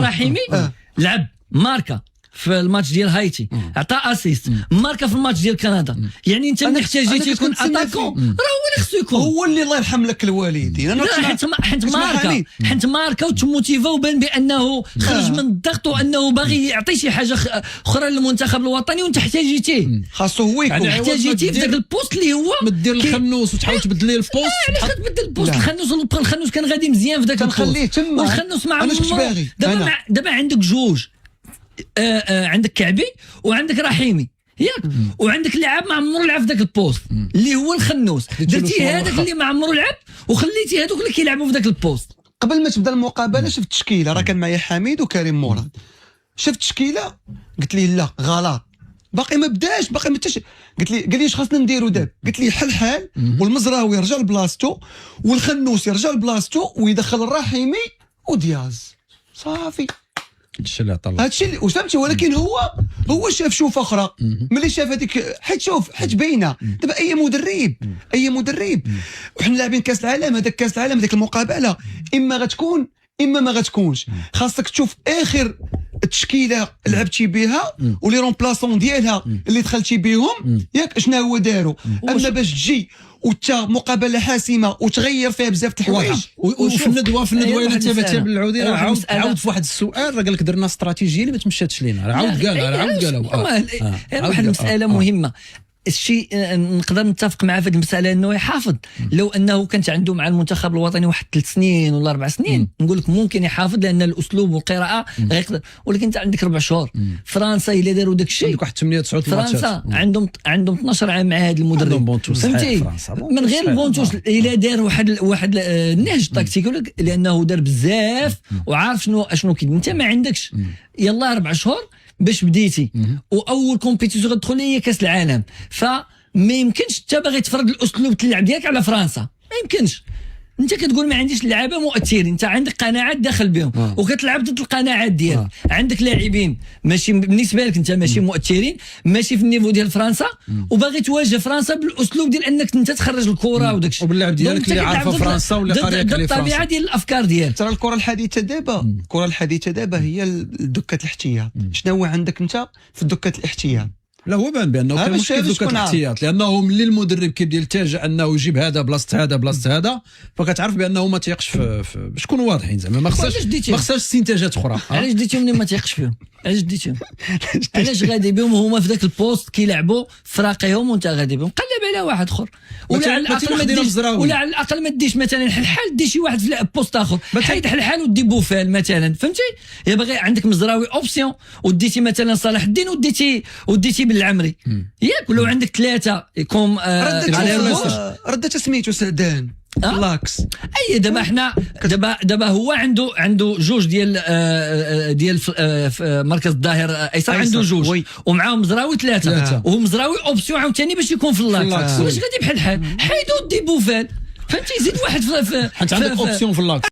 رحيمي لعب ماركا في الماتش ديال هايتي، عطى اسيست، ماركا في الماتش ديال كندا. يعني انت ملي احتاجيتي يكون اتاكون راه هو اللي خصو يكون، هو اللي الله يرحم لك الوالدين. انا حيت ماركا وتموتيفا وبان بانه خرج من الضغط وانه باغي يعطي شي حاجه اخرى للمنتخب الوطني، وانت احتاجيتيه، خاصو هو يكون يعني احتاجيتيه في ذاك البوست اللي هو ما دير الخنوس وتحاول تبدل ليه البوست. علاش غتبدل البوست؟ الخنوس كان غادي مزيان في ذاك البوست، كنخليه تما. والخنوس مع انا كنت باغي دابا عندك جوج، عندك كعبي وعندك رحيمي ياك، وعندك لاعب ما عمرو لعب في ذاك البوست اللي هو الخنوس، درتي هذاك اللي ما عمرو لعب وخليتي هذوك اللي كيلعبوا في ذاك البوست. قبل ما تبدا المقابله شفت التشكيله، راه كان معايا حميد وكريم مراد، شفت التشكيله قلت لي لا غلط، باقي ما بداش، باقي ما تش... قلت لي اش خاصنا نديروا دابا؟ قلت لي حل والمزراوي يرجع لبلاصتو والخنوس يرجع لبلاصتو ويدخل الرحيمي ودياز، صافي. هادشي اللي عطى هادشي اللي فهمتي. ولكن هو شوف اخرى ملي شاف هذيك، حيت باينه دابا اي مدرب وحنا لاعبين كاس العالم، هذاك كاس العالم هذيك المقابله اما غتكون اما ما غتكونش، خاصك تشوف اخر التشكيله لعبتي بها ولي رومبلاسون ديالها اللي دخلتي بهم ياك شنو هو داروا. اما باش تجي وتا مقابله حاسمه وتغير فيها بزاف د الحوايج. وفي الندوه اللي تابعتها بالعودي راه عاود في واحد السؤال، راه قال لك درنا استراتيجيه اللي ما تمشاتش لينا، راه عاود قالها واحد المساله مهمه. الشيء نقدر نتفق معاه في هذه المساله انه يحافظ، لو انه كانت عنده مع المنتخب الوطني واحد 3 سنين ولا 4 سنين نقول لك ممكن يحافظ، لان الاسلوب والقراءه غيقدر. ولكن انت عندك 4 شهور. فرنسا الا داروا داك الشيء، عندك واحد 8 9 ماتشات، فرنسا عندهم 12 عام مع هذا المدرب، فهمتي؟ من غير البونتوس الا دار واحد النهج تكتيكي، لانه دار بزاف وعارف شنو كيدير. انت ما عندكش يلا 4 شهور باش بديتي، واول كومبيتيسيون غتدخل هي كاس العالم، فما يمكنش انت باغي تفرض الاسلوب اللعب ديالك على فرنسا، ما يمكنش. انت كتقول ما عنديش لعابه مؤثرين، انت عندك قناعات داخل بهم وكتلعب ضد القناعات ديالك. عندك لاعبين ماشي بالنسبه لك انت ماشي مؤثرين، ماشي في النيفو ديال فرنسا، وباغي تواجه فرنسا بالاسلوب ديال انك انت تخرج الكره وداك الشيء، وباللعب ديالك اللي عارفه فرنسا ولا قاريه على فرنسا. الطبيعه ديال الافكار ديالك. ترى الكره الحديثه دابا هي الدكه الاحتياط. شنو هو عندك انت في الدكه الاحتياط؟ لا هو بان بانه كان مشكل في الاحتياط، لانه ملي المدرب كيبدا يلتجئ انه يجيب هذا بلاصه هذا فكتعرف بانه ما تيقش باش نكونوا واضحين زعما ما خصهاش استنتاجات اخرى. علاش ديتيهم ملي ما تيقش فيهم؟ علاش غادي بهم هما في ذاك البوست كيلعبوا فراقيهم وانت غادي بهم؟ قلب على واحد اخر، ولا على الاقل ما ديش مثلا حلحال، دي شي واحد في بوست اخر، حيد حلحال ودي بوفال مثلا، فهمتي؟ يا باغي عندك مزراوي اوبسيون وديتي مثلا صلاح الدين وديتي بالعمري ياك، ولو عندك 3 يكون ردت سميتو سعدان لاكس. اي دابا حنا دابا هو عنده جوج ديال مركز الظاهر ايسر، عنده جوج ومعاهم مزراوي 3 وهو مزراوي اوبسيون عاوتاني باش يكون في اللاكس. واش غادي بحال حيدو دي بوفال، فهمتي؟ زيد واحد حيت عندك اوبسيون في اللاكس.